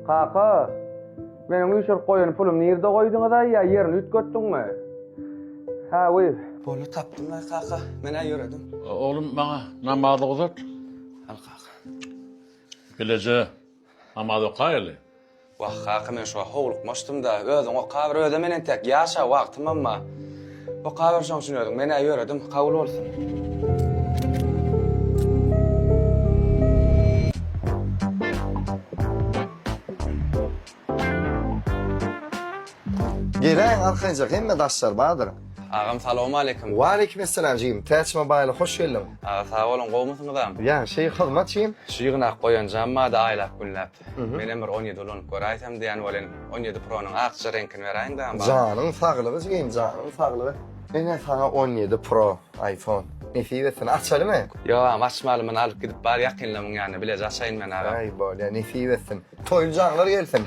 Kaka, benim üçür koyun pulum nerede koydun da ya yerini ütköttün mü? Ha, uy. Pulu tapdım lan kaka. Mene yöredim. Oğlum bana namazı uzat. Al kaka. Gelece namazı kayılı. Vah kaka men şu hovlukmaştım da özüm o kabir ödemenen tek yaşa wagtym amma. O kabir şoň üçin ödüm. Mene yöredim. Kabul bolsun. Gelen arkadaşlar hemme daşlar Bahadır. Agam salamu aleykum. Wa aleykümselam jiyim. Täç mobaýly hoş geldin. Aga sağ olun, gowmusyňyz am? Ya şey hyzmat jiyim. Şygyna goýan jamma da aýlap güllap. Men bir 17 dolan goraýsam diýen bolen 17 Pro'nun akçy renkini berýin da. Janyň saglygy jiyim, janyň saglygy. Mene sana 17 Pro iPhone. Nefiwetini açalymy? Yo, am açmaly men alyp gidip bar ýakynlamyň ýanyna bile jaşaýyn men aga. Ay bolýa nefiwetsin. Toýuljanlar gelsin.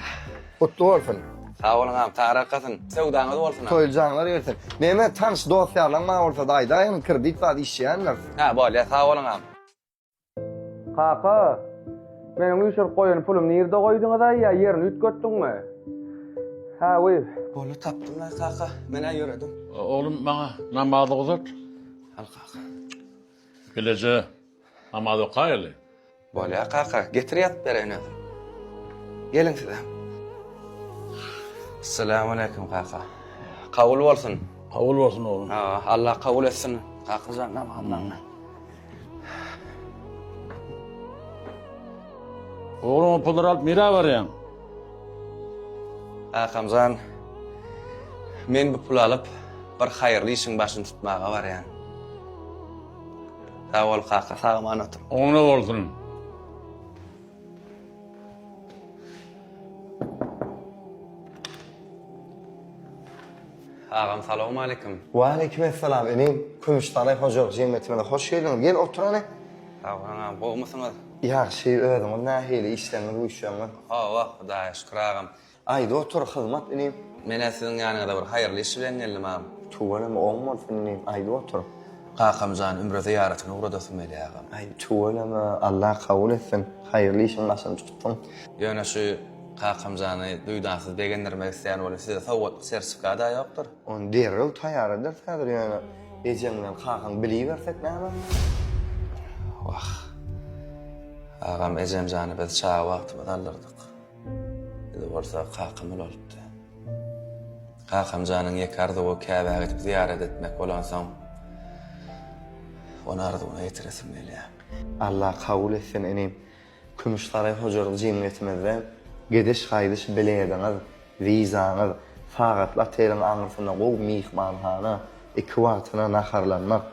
Kutlu bolsun. Sağ olun am, tarakatyn. Sewdaňyz bolsun am. Toýuljanlar gelsin. Meme tanış dosýalar ma bolsa da aýdaýyn kredit bar işleýänler. Ha, bolýa, sağ olun am. Kaka, benim üçür koyun pulum nerede koydun da ya yerini ütköttün mü? Ha, uy. Pulu tapdım lan kaka. Mene yöredim. Oğlum bana namazı uzat. Al kaka. Gelece namazı kayılı. Bolýa kaka, getir ýatyp berýän özüm. Gelin sizem. Assalamu aleykum kaka. Kabul bolsun. Kabul olsun oğlum. Ha, Allah kabul etsin. Kakacan namazdan. Oğlum o pulları alıp mira var ya. Kakamcan, men bu pul alıp bir hayırlı işin başını tutmağa barýan. Sağ ol kaka, sağ emanet. Onu olsun. Agam salamu aleykum. Wa aleykümselam. Enim Kümüştaray hoca jemgyýetine hoş geldin. Gel otur hane. Sağ olun agam, gowmusyňyz? Ýaşy özüm nähili işlemler uýşýanlar. Ha, wah, Hudaýa şükür agam. Aýda otur hyzmat enim. Men siziň ýanyňyzda bir hayırlı iş bilen geldim agam. Tuvalem olmasın enim. Aýda otur. Kakamcan ümre ziyaretine uğradypsym meli agam. Ay tuvalem Allah kabul etsin. Hayırlı işin başını tuttum. Ýöne şu kakamjany duýdansyz degenlerime isleýän bolan size sowgat sertifikata ýokdur. On derrew taýýar eder häzir ýöne. Ejemden kakan bilibersek näme? Wah. Agam ejemjany biz çağa wagtymyzy aldyrdyk. Biz bolsa kakam bolupdy. Kakamjanyň ýekardy o käbä gidip ziyaret etmek bolansoň onu arzuwuna ýetiresim gelýär. Allah kabul etsin enim. Kümüştaray hojalyk jemgyýetimizde gediş gaýdyş bileýäňiz, wizanyz, faqatla telen aňyrsynda gow mihmanhana, ekwatyna naharlanmak,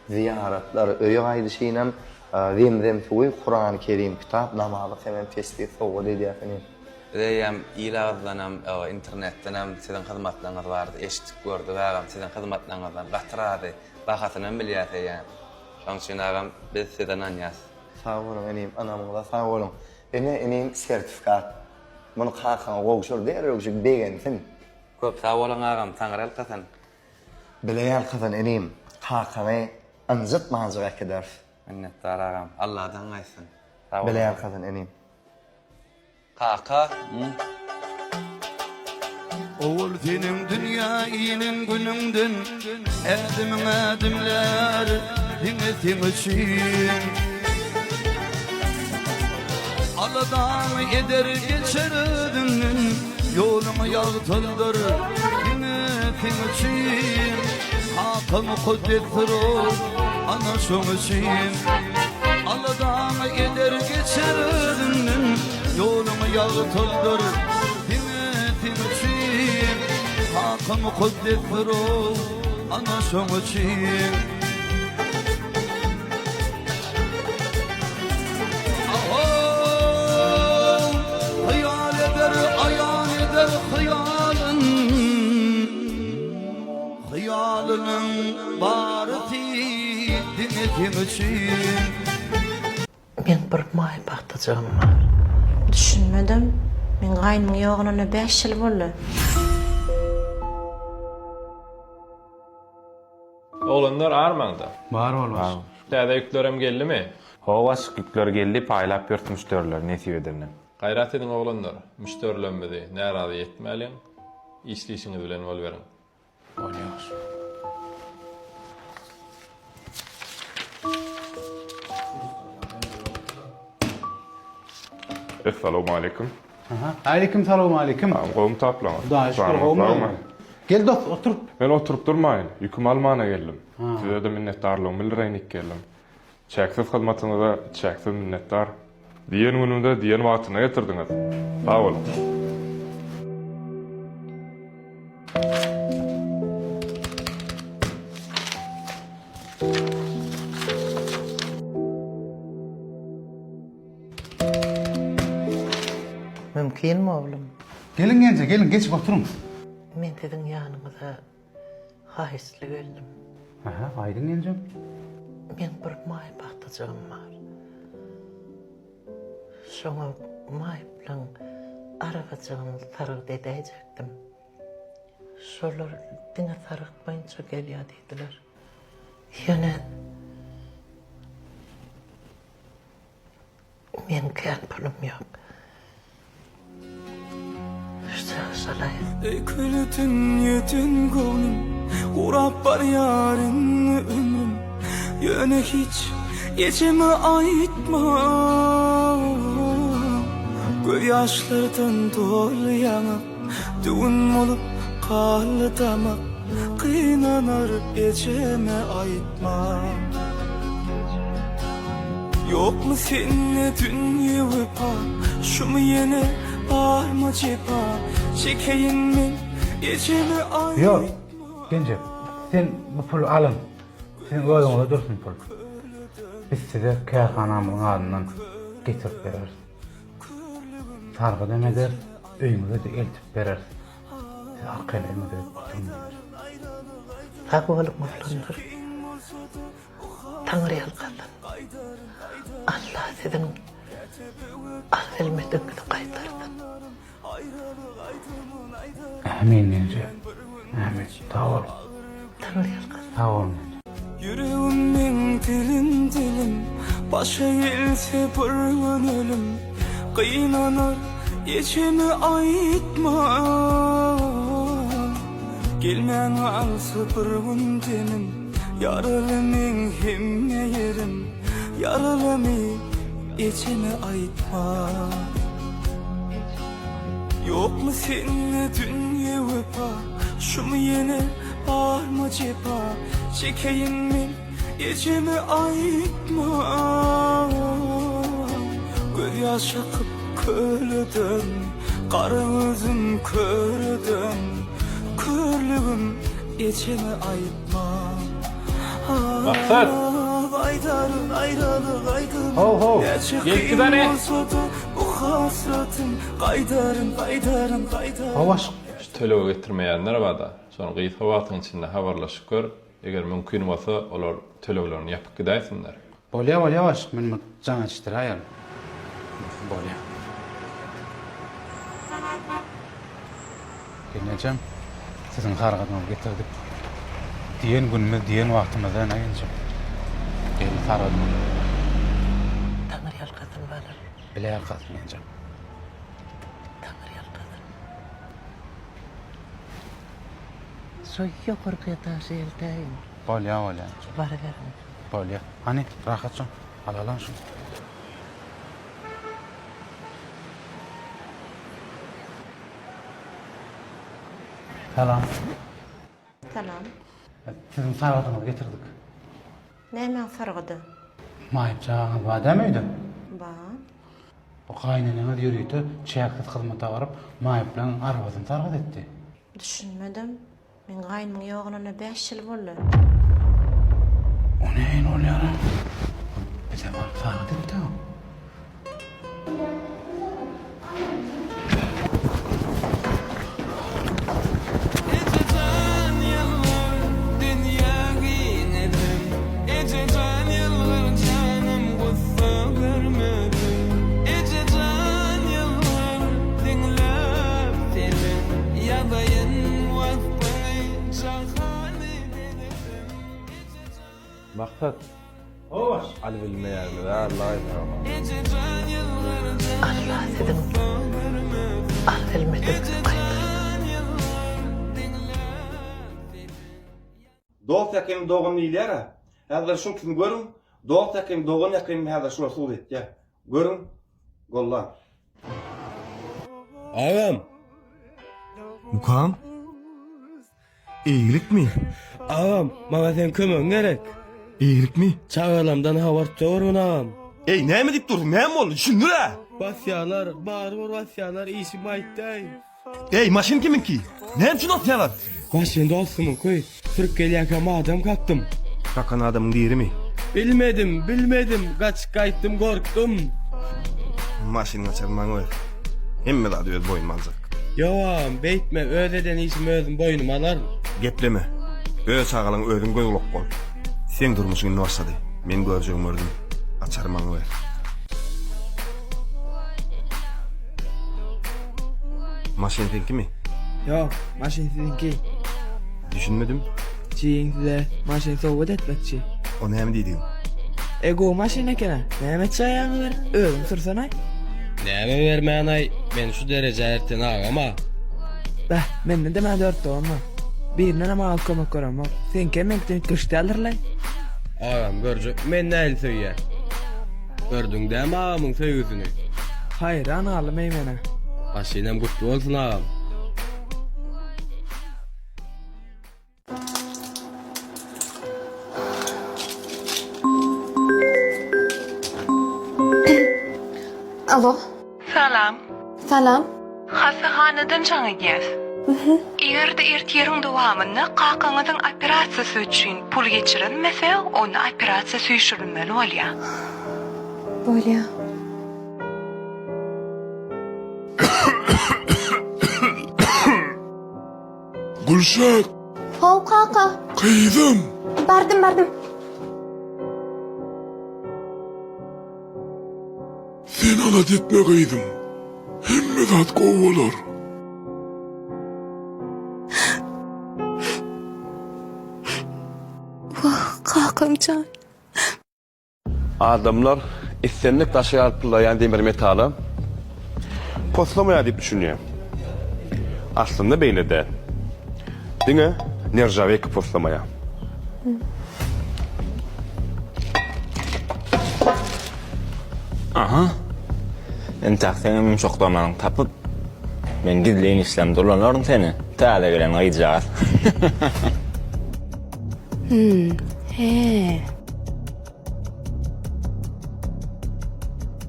ziyaratlar, öýe gaýdyşynam zemzem suwy, Kur'an-ı Kerim, kitap, namazy hemen tesbih sowgat edýärsiň. Deyem ilagdanam, internetdanam sizin hyzmatlaryňyz bardy, eşitdik gördük agam, sizin hyzmatlaryňyzdan gatyrady, bahasyny bilýärsiň. Şoň üçin agam biz sizden anýas. Sağ olun enim, anamyňa sağ olun. Enim sertifikat. Bunu kakan gowşur derrewşik degensin. Köp sağ bolun agam, taňral kasan. Bileýän kızan enim, kakany anjyt manjyk eder. Minnetdar agam, Allahdan gaýsyn. Sağ bolun. Bileýän kızan enim. Kaka, Oğul senin dünya iyinin günündün Edimin edimler dinletin için Aladan eder geçerdin Yolumu yağtıldır dinletin için Hakkım kudrettir o ana şun için Aladan eder geçerdin Yolumu yağtıldır dinletin için Hakkım kudrettir o ana şun için Hayal eder, ayan eder hayalın Hayalının barıti dinletin için Men bir may baktajağım var. Düşünmedim. Men gaýnymyň ýogununa 5 ýyl boldy. Oğlanlar Armanda. Bar bolmaz. Täze ýüklerem geldimi? Hova şykyklar geldi, paýlap ýörtmüşdürler nesip ederler. Gayrat edin oğlanlar, müşterilenmedi, narazy etmäliň, işlişiňiz bilen bol beriň. Bolýar. Assalamu alaikum. Aleyküm selam aleyküm. Gowum taplama. Da şükür gowum. Gel dost otur. Men oturup durmaýyn. Ýüküm almana geldim. Size de minnetdarlygym bildirenik geldim. Çäksiz hyzmatyňyza çäksiz minnetdar. Diýen günümde diýen wagtyna getirdiňiz. Sag bolun. Mümkinmi oğlum? Gelin gence gelin geçip oturun. Men sizin yanınıza haýysly geldim. Aha aydın gencem. Men bir maý bakdyjam bar. Şoňa maý bilen arabacygyny targyp edejekdim. Şolar diňe tarykpaýynça gelýär diýdiler. Ýöne men kän pulum ýok. Ekültün yetin gönlüm Urap var yarın ömrüm Yöne hiç geçime aytma Göz yaşlardan dolu yanıp Düğün olup kallı damak Kıynanar geçime aytma Yok mu seninle dünya vefa Şu mu yine var mı cepa Çekeyim mi geçimi aytma Yok gence sen bu pulu alın. Senin oğlunla dursun pul. Biz size kâhhanamın adından getirip veririz. Sargı demeder, öýüňize de eltip bereriz. Siz akyllyňyzy tutmayın. Hak olup mutlandır. Tanrı yalqadın. Allah sizin ahvelmediňizi qaytarsın. Amin gence. Amin. Sağ ol. Tanrı yalqadın. Sağ ol. Yüreğimin dilim Başa gelse bir an ölüm Kıynanar geçimi aytma Gelmen alsa bir gün denim Yaralımın himme yerim Yaralımı içime aytma Yok mu seninle dünya vefa Şu mu yine var mı cepa Çekeyim mi geçimi aytma Göz yaş akıp körlüdüm Kara gözüm kördüm Körlüğüm içime aytma Maksat! Aydarın ayrılık aydım Ho ho. Geçti beni. Bu hasratım Kaydarın Havaş. Tölewe getirmeýänler bada. Sonra gyýyp wagtyň içinde habarlaşyp gör. Eger mümkin bolsa olar tölewlerini ýapyp gidäýsinler. Bolýar ýawaş. Men jaňa iştirýär. Bolýar. Gencem sizin hargadyňyzy getirdik. Diýen günümiz, diýen wagtymyzda näýinçe. Gel hargadym. Tanrı yalqadın balar. Bilýär galyň gencem. Tanrı yalqadın. Soy ýokurky taşyldym. Bolýar. Bara berin. Bolýar. Hani rahatçy. Alalan şu. Selam. Salam. Sizin sargadymyzy getirdik. Näme sargydy? Maýypçaňyz bar demeydi? Ba. O gaýnanyňyz ýürüýdi, çäksiz hyzmata baryp, maýyp bilen arabasyny sargad etdi. Düşünmedim. Men gaýnymyň ýogyna 5 ýyl boldy. O näin bolýar? Bize baryp sargad etdi o. Maksat, Ali bilmeýärmi? Wallahi. Allah sizin al elmeti Dost yakim doğum ýyllara. Häzir şu kisim görün. Dost yakim doğum yakim häzir şu suud etdi. Görün. Gollar. Ağam. Mukam. İyilik mi? Ağam, bana sen kömün gerek. İyilik mi? Çağalamdan havar doğrun ağam. Ey näme dip durdun? Näme boldy? Düşündüre. Basyalar, bağır basyalar, işim aytday. Ey maşin kiminki? Näme şu dosyalar? Başın dostumun koy. Türk geliyaka madem kalktım. Kakan adamın diýeri mi? Bilmedim. Kaç kayttım, korktum. Maşin açarman öyle. Hemme daha öz boyun alacak. Yo ağam, beytme, ödeden işim özüm boynum alar. Gepleme. Öz sağalan özün gözlük bol. Sen durmuşsun ne başladı? Men görjegim gördüm. Açarman öyle. Maşin seninki mi? Yok, maşin sizinki. Düşünmedim. Çiğin size maşin soğuk etmekçi. O näme diýdiň? Ego maşin ekene. Näme çaýaňy ver? Özüm sırsanay. Näme vermeýän ay? Ben şu derece erten ağama. Bah, menden de 4 doğma. Birine ama al kömek görem. Sen kemekden kışdalırlay. Ağam görjek men näil söýýär. Gördüň däme ağamyň söýüzüni. Hayır, ana almay mene. Başynam gutlu bolsun ağam. Alo. Salam. Salam. Hastahaneden çağırýas. Egerde ertiýeriň dowamynda qaqaňyzyň operasiýasy üçin pul geçirilmese, onu operasiýa süýşürilmeli bolýar. Bolýa. Gülşat, Haw qaqa. kıydım. Bardim. Sen alat etme kıydım. Hemme zat kovalar. Qaqamcan. Adamlar istenlik taşıyaplayan demir metalı poslamaya deyip düşünüyor. Aslında böyle de. Dine nerjavek poslamaya. Aha. Entakten çoktamanın tapıp men gizleyin işlem dolanarım seni. Täze gelen ayıcağız. He.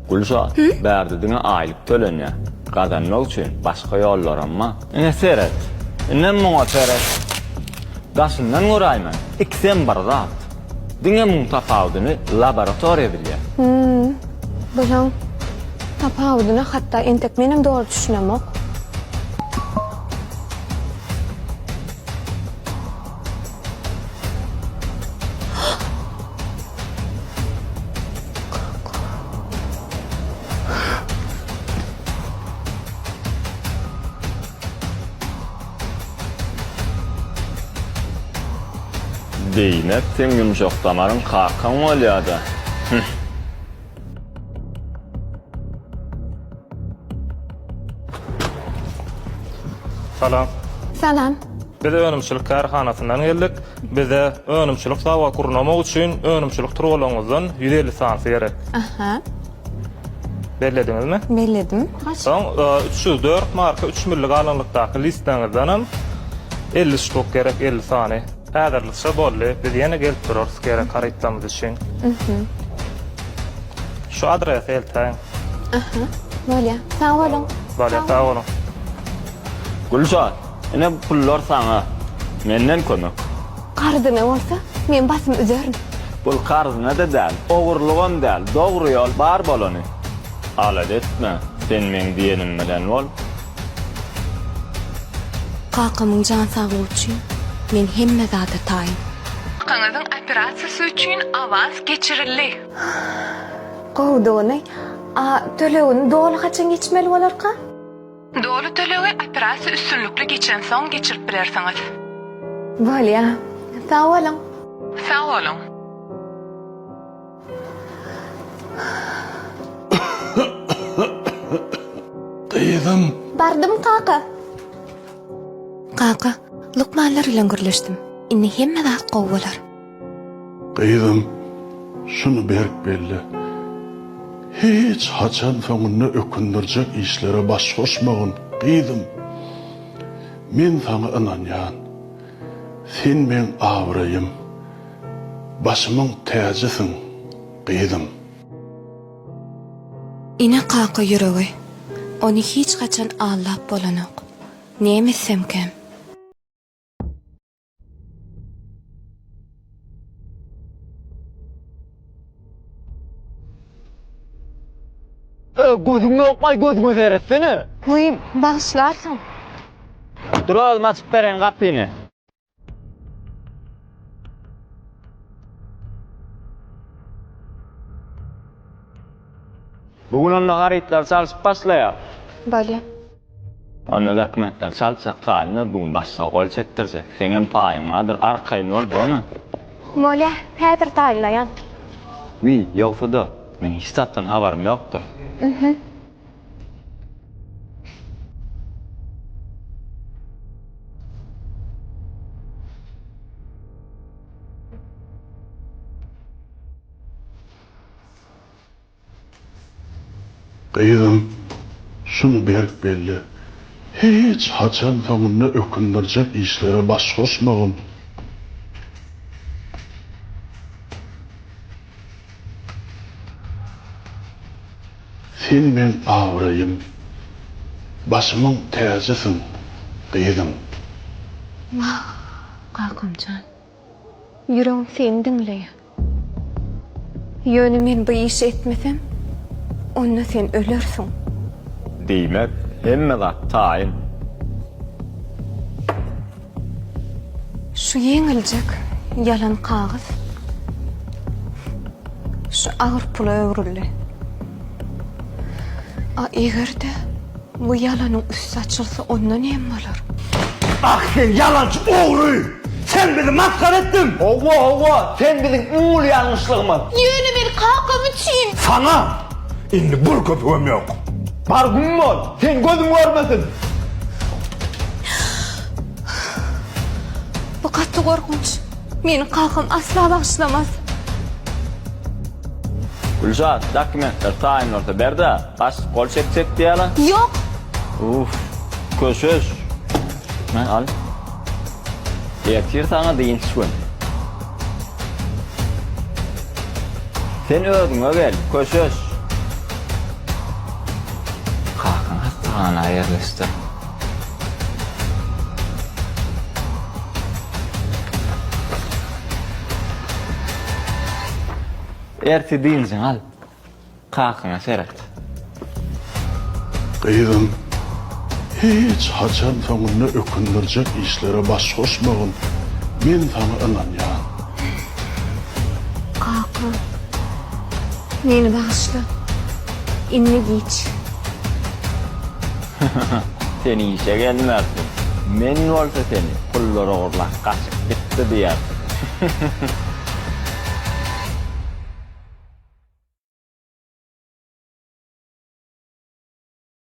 Gülşat, bärdidine aylık tölenýär. Kazanmak üçin başga ýollar amma. Ene seret. Ene muňa seret. Daşyndan goraýman. İkisem bir zat. Diňe muň tapawudyny laboratoriýa bilýär. Bojan. Tapawudyny hatda entek menem dogry düşünemok. Beýnek sen ýumşak damaryň qaqan bolýardy. Salam. Salam. Biz önümçilik karhanasyndan geldik. Bize önümçilik dawa kurnamak üçin önümçilik turgulaňyzdan 150 lisans gerek. Aha. Belledingizmi? Belledim. Soň 304 marka 3 millik alınlykdaky listeňizden 50 stok gerek 50 sany. Häzirlikçe bolly. Biz ýene gelip durarys gerek harytamyz üçin. Şu adres eltäň. Aha. Bolýa. Sag bolun. Bolýa, sag bolun. Gülşat, ene pullar sana. Menden kömek. Qardyna bolsa, men basym üzerin. Bul qarzyna da däl, ogurlugam däl, dogry ýol bar bolany. Alat etme, sen men diýenim bilen bol. Qaqamyň jan saglygy üçin men hemme zata taýyn. Qaqaňyzyň operasiýasy üçin awaz geçirildi. Gowduny, tölegini dogry haçan geçmeli bolarqa? Dogry tölegi operasiýa üstünlükli geçen soň geçirip bilersiňiz. Bolýa. Sag bolun. Sag bolun. Kıydım. Bardım kaka. Kaka, Lukmanlar ile görleşdim. Inni hemme zat qowwalar. Kıydım. Şunu berk belli. Hiç haçan soňuny ökündürjek işlere baş koşmagyn. Kıydım. Men sana inanýan. Sen men awrayım. Başymyň täjesiň. Kıydım. Ine kaka ýüregi. Onu hiç kaçan ağlap bolanok. Nemesem kem. Gözüňe okmay gözüňe seretsene. Huy, bağışlarsın. Dur oğlum açıp beren kapyny. Bugün onda garytlar çalyp başlaýar. Bale. Onda dokumentler çalsak galyny bugün başga gol çekdirsek. Seňem paýyňadyr arkaýyn boldy. Mole, häzir taýlayan. Wi, ýoksa da men hiç zatdan habarym ýokdur. Kıydım. Şunu berk belli. Hiç haçan soňuny ökündürjek işlere baş koşmagyn. Sen men awrayım. Başymyň täjesiň. Kıydım. Kakamcan. Yüreğim seni dinleýär. Ýöne men bu işi etmesem, onda sen ölersin. Diýmek, hemme zat taýyn. Şu yeňiljek yalan kağız. Şu ağır pula öwrüldi. Egerde bu yalanın üstü açılsa onda nem bolar? Ah sen yalancı oğru! Sen bizi maskar ettin! Ova! Sen bizim uğul yanlışlığımız! Ýöne men kakam için. Sana! Indi bul köpüğüm yok! Bargın ol! Sen gözüm görmesin! Bu katı korkunç. Meni kakam asla bağışlamaz. Gülşat, dokumentler taýyn orta berde, baş gol çeksek diýeli. Yok. Uf, köşüş. Men al. Yetir sana deyin şun. Sen özüňe gel, köşüş. Kakam hastahana yerleşdi. Erti dinsin al. Kakana seret. Kıydım. Hiç haçan soňuny ökündürjek işlere baş koşmagyn. Men sana inanýan. Kakam. Meni bağışla. İnne giç. Seni işe gelmezsin. Men olsa seni pullara orlak kaçıp gitti diýersin.